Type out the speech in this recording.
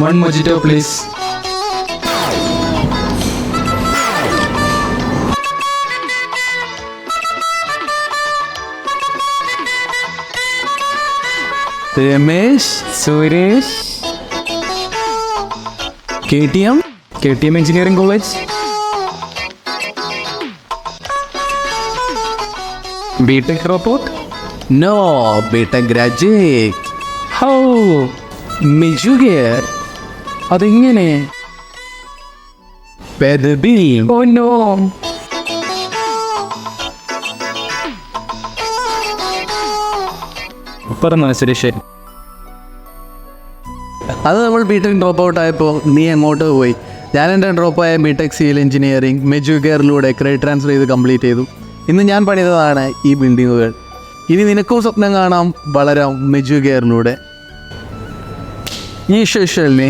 1 mojito, please. Ramesh, Suresh, KTM Engineering College. BTech robot. No BTech graduate. How? Measure. അതെങ്ങനെ? പെദബി. Oh no. പറഞ്ഞോ സുരേഷ്. അത് നമ്മൾ BTech drop out ആയപ്പോൾ നീ എങ്ങോട്ട് പോയി? ഞാൻ എൻ്റെ ഡ്രോപ്പായ ബിടെക് സിവിൽ എഞ്ചിനീയറിംഗ് മെജുകെയറിലൂടെ ക്രെഡിറ്റ് ട്രാൻസ്ഫർ ചെയ്ത് കംപ്ലീറ്റ് ചെയ്തു. ഇന്ന് ഞാൻ പണിതതാണ് ഈ ബിൽഡിങ്ങുകൾ. ഇനി നിനക്കും സ്വപ്നം കാണാം, വളരാം മെജുകെയറിലൂടെ. ഈ ശേഷല്ലേ